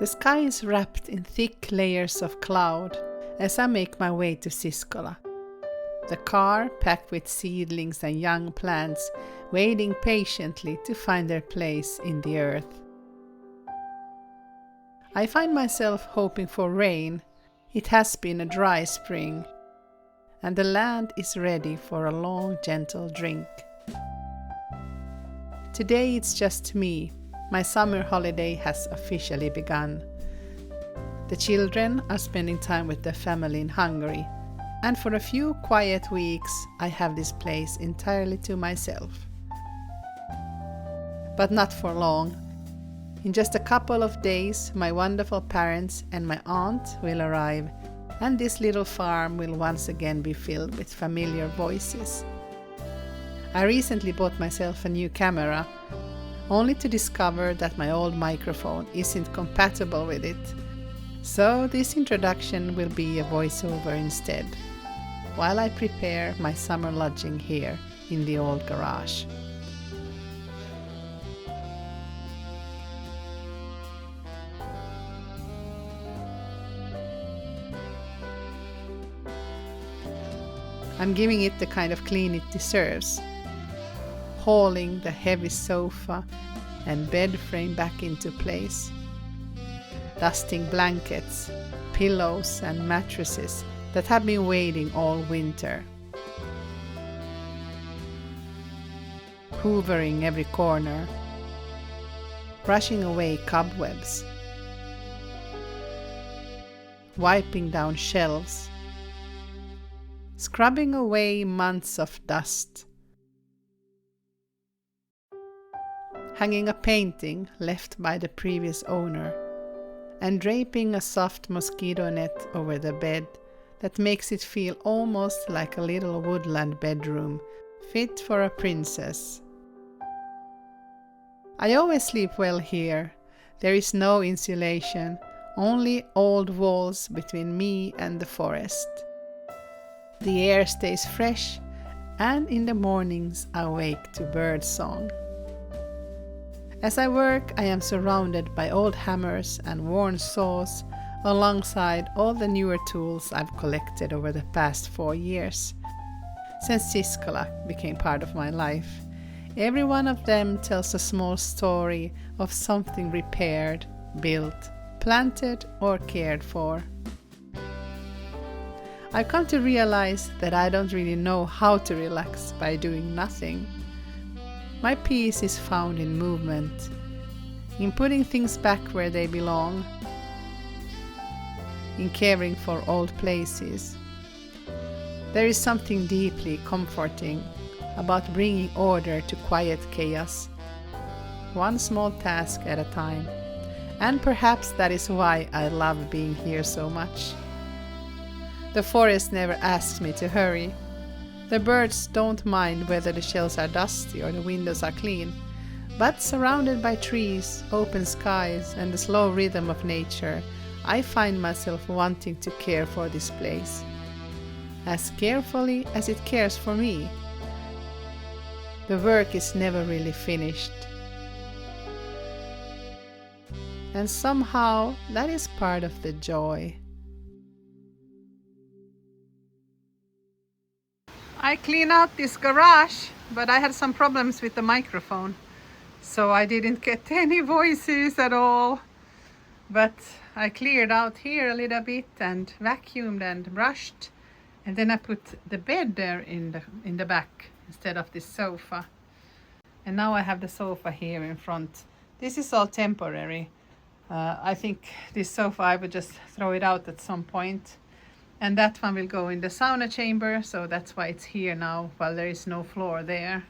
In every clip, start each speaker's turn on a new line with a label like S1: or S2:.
S1: The sky is wrapped in thick layers of cloud as I make my way to Siskola. The car packed with seedlings and young plants waiting patiently to find their place in the earth. I find myself hoping for rain. It has been a dry spring, and the land is ready for a long, gentle drink. Today it's just me. My summer holiday has officially begun. The children are spending time with their family in Hungary, and for a few quiet weeks I have this place entirely to myself. But not for long. In just a couple of days, my wonderful parents and my aunt will arrive, and this little farm will once again be filled with familiar voices. I recently bought myself a new camera, only to discover that my old microphone isn't compatible with it. So this introduction will be a voiceover instead, while I prepare my summer lodging here in the old garage. I'm giving it the kind of clean it deserves, hauling the heavy sofa and bed frame back into place, dusting blankets, pillows and mattresses that have been waiting all winter, hoovering every corner, brushing away cobwebs, wiping down shelves, scrubbing away months of dust, hanging a painting left by the previous owner, and draping a soft mosquito net over the bed that makes it feel almost like a little woodland bedroom fit for a princess. I always sleep well here. There is no insulation, only old walls between me and the forest. The air stays fresh, and in the mornings I wake to bird song. As I work, I am surrounded by old hammers and worn saws, alongside all the newer tools I've collected over the past 4 years. Since Siskola became part of my life, every one of them tells a small story of something repaired, built, planted, or cared for. I've come to realize that I don't really know how to relax by doing nothing. My peace is found in movement, in putting things back where they belong, in caring for old places. There is something deeply comforting about bringing order to quiet chaos, one small task at a time, and perhaps that is why I love being here so much. The forest never asks me to hurry. The birds don't mind whether the shells are dusty or the windows are clean, but surrounded by trees, open skies, and the slow rhythm of nature, I find myself wanting to care for this place, as carefully as it cares for me. The work is never really finished, and somehow that is part of the joy. I clean out this garage, but I had some problems with the microphone, so I didn't get any voices at all. But I cleared out here a little bit and vacuumed and brushed, and then I put the bed there in the back instead of this sofa. And now I have the sofa here in front. This is all temporary. I think this sofa I would just throw it out at some point. And that one will go in the sauna chamber, so that's why it's here now, while there is no floor there.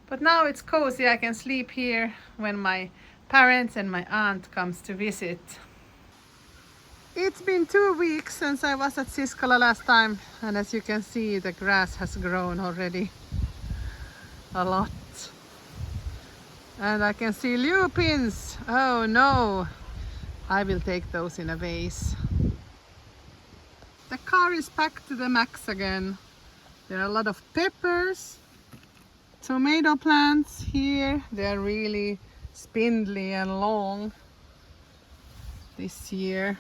S1: But now it's cozy, I can sleep here when my parents and my aunt comes to visit. It's been 2 weeks since I was at Siskola last time, and as you can see, the grass has grown already a lot. And I can see lupins. Oh no, I will take those in a vase. The car is packed to the max again. There are a lot of peppers, tomato plants here. They are really spindly and long. this year.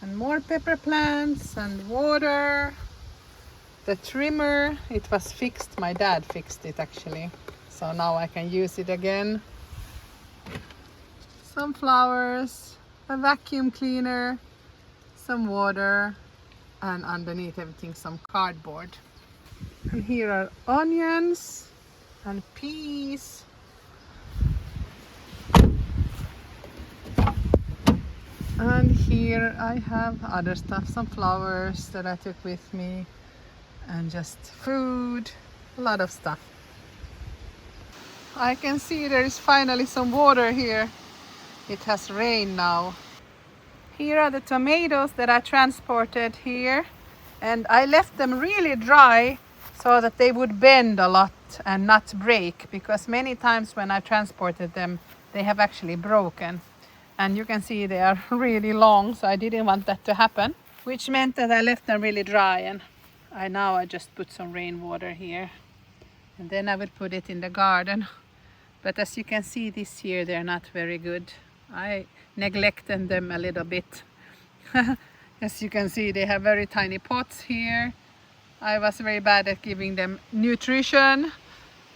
S1: And more pepper plants and water. The trimmer, it was fixed. My dad fixed it actually. So now I can use it again. Some flowers, a vacuum cleaner, some water, and underneath everything some cardboard. And here are onions and peas. And here I have other stuff, some flowers that I took with me, and just food, a lot of stuff. I can see there is finally some water here. It has rained now. Here are the tomatoes that I transported here, and I left them really dry so that they would bend a lot and not break, because many times when I transported them they have actually broken. And you can see they are really long, so I didn't want that to happen, which meant that I left them really dry. And now I just put some rainwater here, and then I will put it in the garden. But as you can see, this year they're not very good. I neglected them a little bit. As you can see, they have very tiny pots here. I was very bad at giving them nutrition,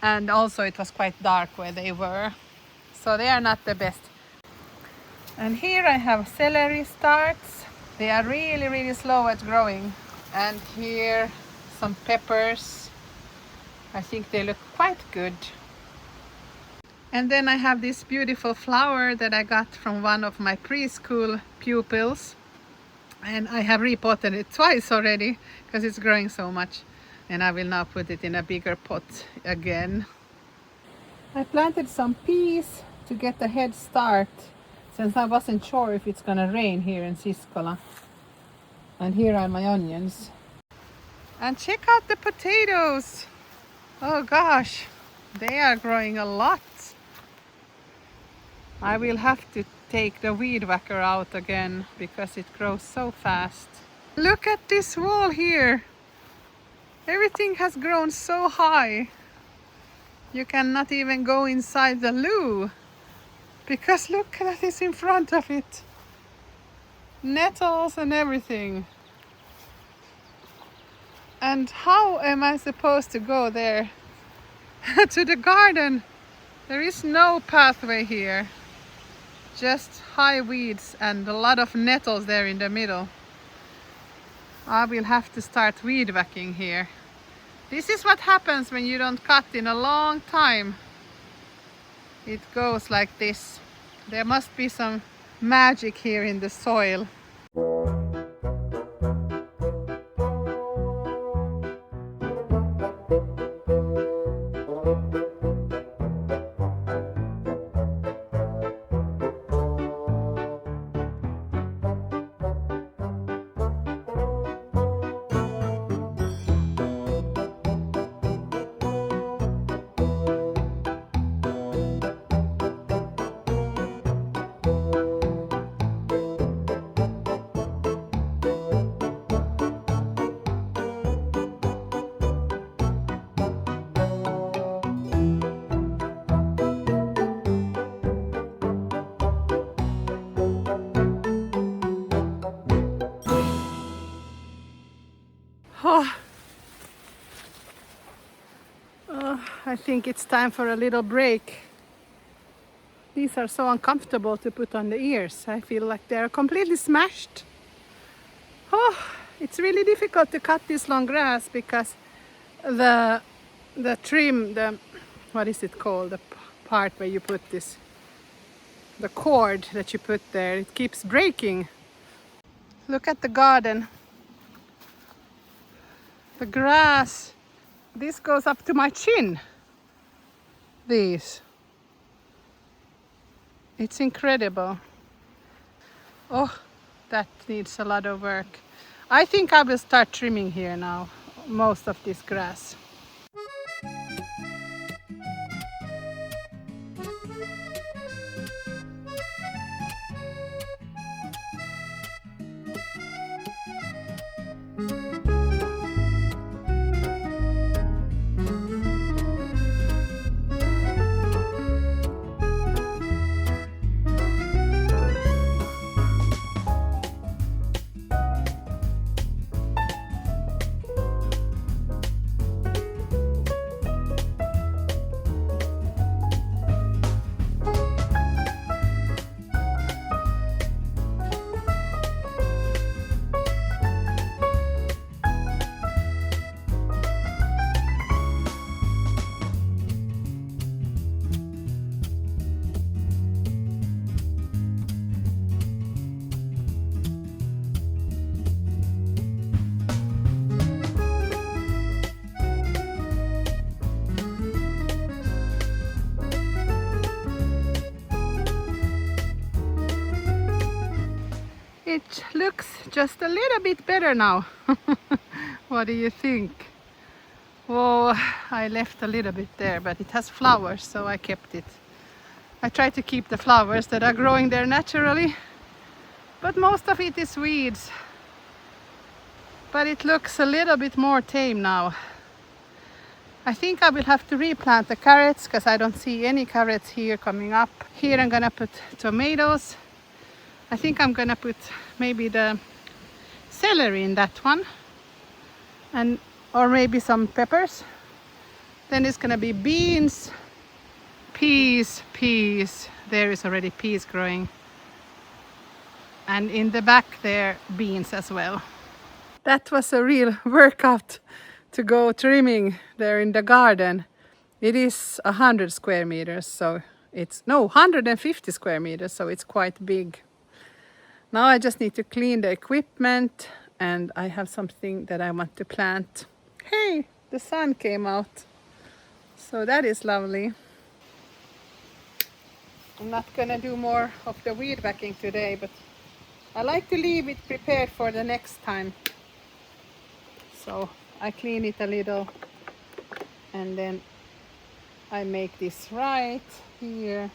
S1: and also it was quite dark where they were, so they are not the best. And here I have celery starts. They are really slow at growing. And here some peppers. I think they look quite good. And then I have this beautiful flower that I got from one of my preschool pupils. And I have repotted it twice already because it's growing so much. And I will now put it in a bigger pot again. I planted some peas to get a head start, since I wasn't sure if it's gonna rain here in Siskola. And here are my onions. And check out the potatoes. Oh gosh, they are growing a lot. I will have to take the weed whacker out again because it grows so fast. Look at this wall here. Everything has grown so high. You cannot even go inside the loo, because look at this in front of it. Nettles and everything. And how am I supposed to go there to the garden? There is no pathway here. Just high weeds and a lot of nettles there in the middle. I will have to start weed whacking here. This is what happens when you don't cut in a long time. It goes like this. There must be some magic here in the soil. I think it's time for a little break. These are so uncomfortable to put on the ears. I feel like they're completely smashed. It's really difficult to cut this long grass because the trim, what is it called? The part where you put this, the cord that you put there, it keeps breaking. Look at the garden. The grass, this goes up to my chin. These. It's incredible. Oh, that needs a lot of work. I think I will start trimming here now, most of this grass. it looks just a little bit better now. What do you think? Oh, I left a little bit there, but it has flowers, so I kept it. I try to keep the flowers that are growing there naturally, but most of it is weeds. But it looks a little bit more tame now. I think I will have to replant the carrots because I don't see any carrots here coming up. Here I'm gonna put tomatoes. I think I'm gonna put maybe the celery in that one, and or maybe some peppers. Then it's gonna be beans, peas. There is already peas growing, and in the back there beans as well. That was a real workout to go trimming there in the garden. It is 100 square meters, so it's 150 square meters, so it's quite big. Now I just need to clean the equipment, and I have something that I want to plant. Hey, the sun came out, so that is lovely. I'm not gonna do more of the weed whacking today, but I like to leave it prepared for the next time. So I clean it a little, and then I make this right here.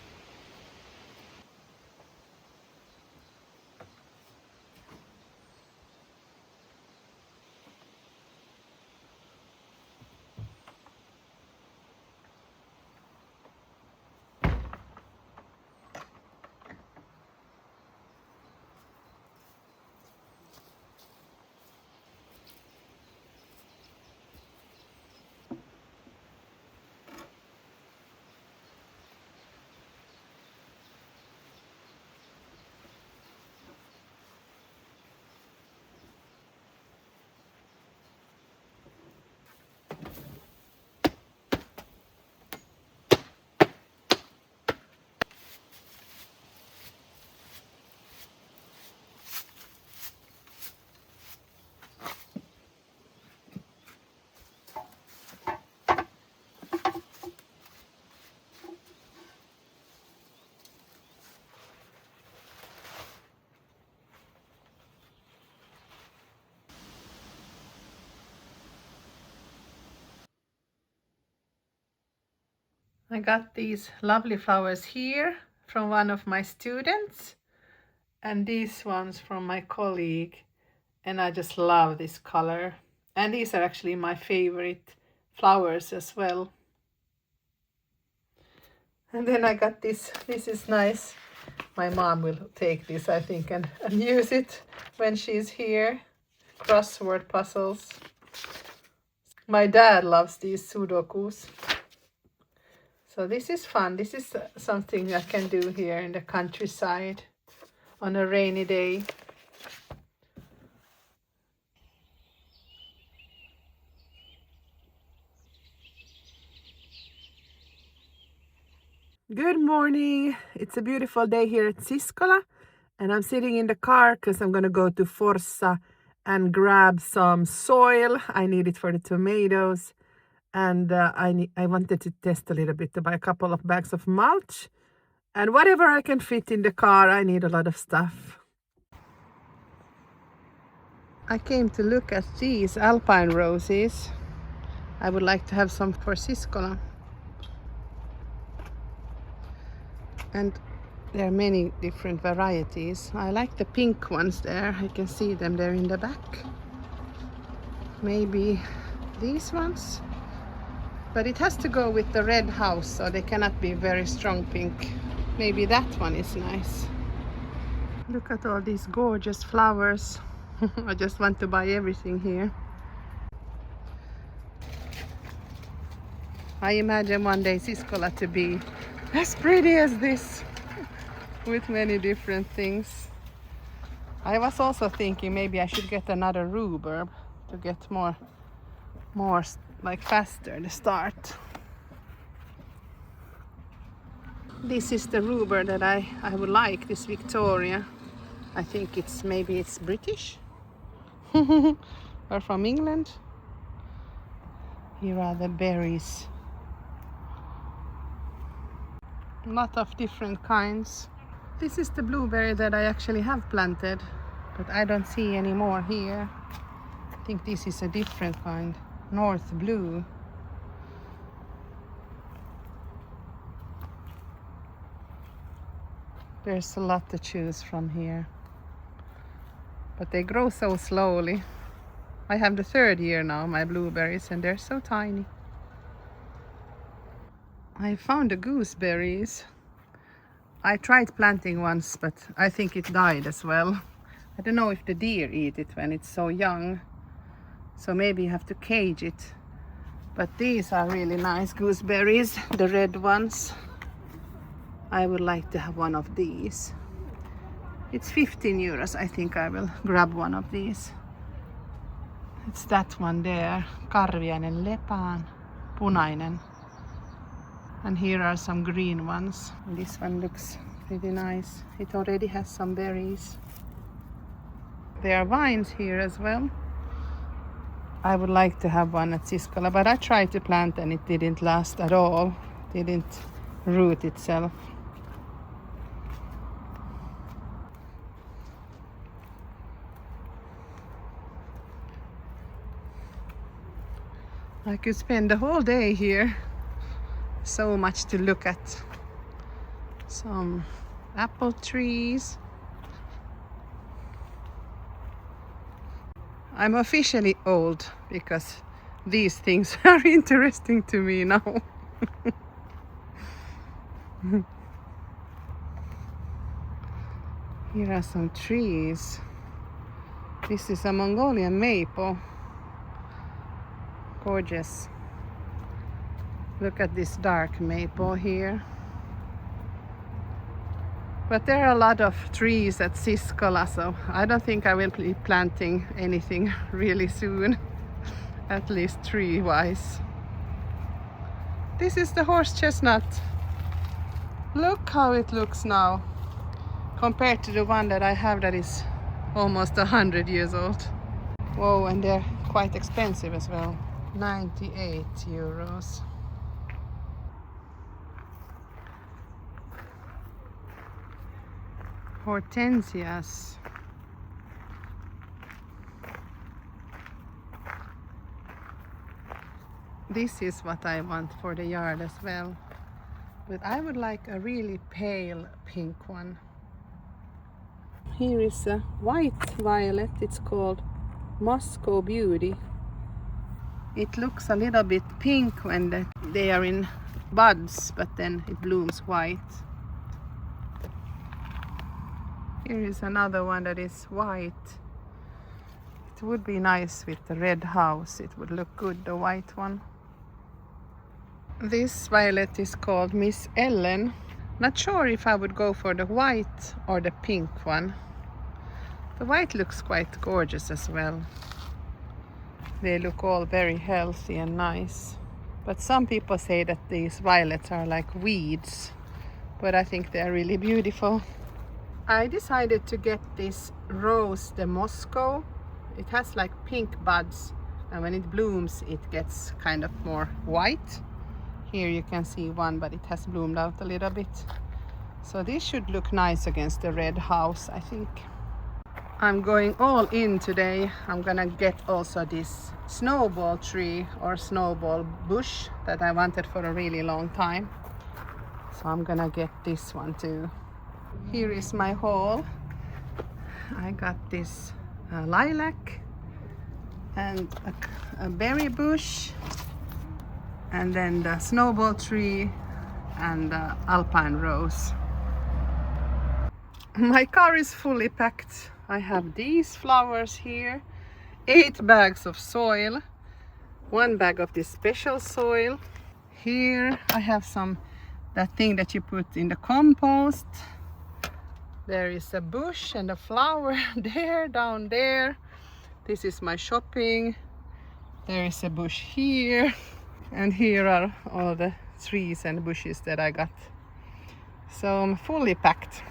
S1: I got these lovely flowers here from one of my students, and these ones from my colleague, and I just love this color. And these are actually my favorite flowers as well. And then I got this is nice. My mom will take this, I think, and use it when she's here. Crossword puzzles. My dad loves these sudokus. So this is fun. This is something I can do here in the countryside on a rainy day. Good morning. It's a beautiful day here at Siskola, and I'm sitting in the car because I'm going to go to Forssa and grab some soil. I need it for the tomatoes, and I wanted to test a little bit to buy a couple of bags of mulch, and whatever I can fit in the car. I need a lot of stuff. I came to look at these Alpine roses. I would like to have some for Siskola. And there are many different varieties. I like the pink ones there. I can see them there in the back. Maybe these ones. But it has to go with the red house, so they cannot be very strong pink. Maybe that one is nice. Look at all these gorgeous flowers. I just want to buy everything here. I imagine one day Siskola to be as pretty as this, with many different things. I was also thinking maybe I should get another rhubarb to get more like faster the start. This is the rhubarb that I would like, this Victoria. I think maybe it's British or from England. Here are the berries. A lot of different kinds. This is the blueberry that I actually have planted, but I don't see any more here. I think this is a different kind, North Blue. There's a lot to choose from here, but they grow so slowly. I have the third year now, my blueberries, and they're so tiny. I found the gooseberries. I tried planting once, but I think it died as well. I don't know if the deer eat it when it's so young, so maybe you have to cage it. But these are really nice gooseberries, the red ones. I would like to have one of these. It's 15 euros. I think I will grab one of these. It's that one there, Karviainen lepaan, punainen. And here are some green ones. This one looks really nice. It already has some berries. There are vines here as well. I would like to have one at Siskola, but I tried to plant and it didn't last at all. It didn't root itself. I could spend the whole day here. So much to look at. Some apple trees. I'm officially old because these things are interesting to me now. Here are some trees. This is a Mongolian maple. Gorgeous. Look at this dark maple here. But there are a lot of trees at Siskola, so I don't think I will be planting anything really soon, at least tree-wise. This is the horse chestnut. Look how it looks now, compared to the one that I have that is almost 100 years old. Whoa, and they're quite expensive as well. 98 euros. Hortensias. This is what I want for the yard as well. But I would like a really pale pink one. Here is a white violet. It's called Moscow Beauty. It looks a little bit pink when they are in buds, but then it blooms white. Here is another one that is white. It would be nice with the red house. It would look good, the white one. This violet is called Miss Ellen. Not sure if I would go for the white or the pink one. The white looks quite gorgeous as well. They look all very healthy and nice. But some people say that these violets are like weeds. But I think they're really beautiful. I decided to get this Rose de Moscow. It has like pink buds, and when it blooms it gets kind of more white. Here you can see one, but it has bloomed out a little bit. So this should look nice against the red house, I think. I'm going all in today. I'm gonna get also this snowball tree or snowball bush that I wanted for a really long time. So I'm gonna get this one too. Here is my haul. I got this lilac and a berry bush, and then the snowball tree and the Alpine rose. My car is fully packed. I have these flowers here, 8 bags of soil, 1 bag of this special soil. Here I have that thing that you put in the compost. There is a bush and a flower there, down there. This is my shopping. There is a bush here. And here are all the trees and bushes that I got. So I'm fully packed.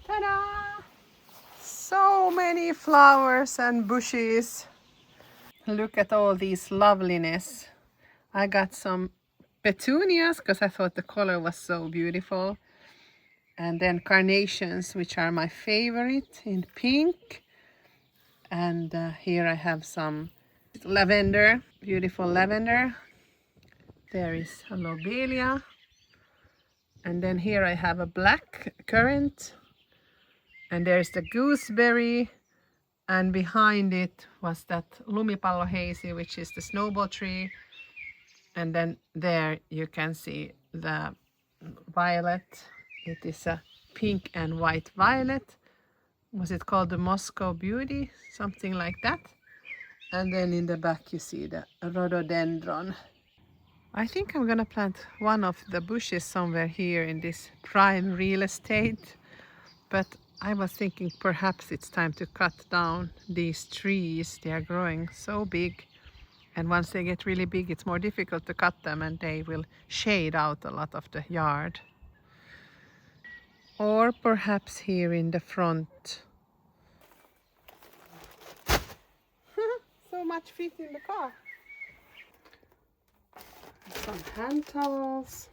S1: Ta-da! So many flowers and bushes. Look at all these loveliness. I got some petunias because I thought the color was so beautiful. And then carnations, which are my favorite, in pink. And here I have some lavender, beautiful lavender. There is a lobelia. And then here I have a black currant. And there's the gooseberry. And behind it was that lumipallo hazy, which is the snowball tree. And then there you can see the violet. It is a pink and white violet. Was it called the Moscow Beauty? Something like that. And then in the back you see the rhododendron. I think I'm gonna plant one of the bushes somewhere here in this prime real estate. But I was thinking perhaps it's time to cut down these trees. They are growing so big. And once they get really big, it's more difficult to cut them and they will shade out a lot of the yard. Or perhaps here in the front. So much feet in the car. Some hand towels.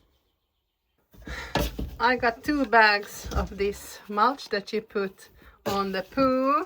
S1: I got 2 bags of this mulch that you put on the poo.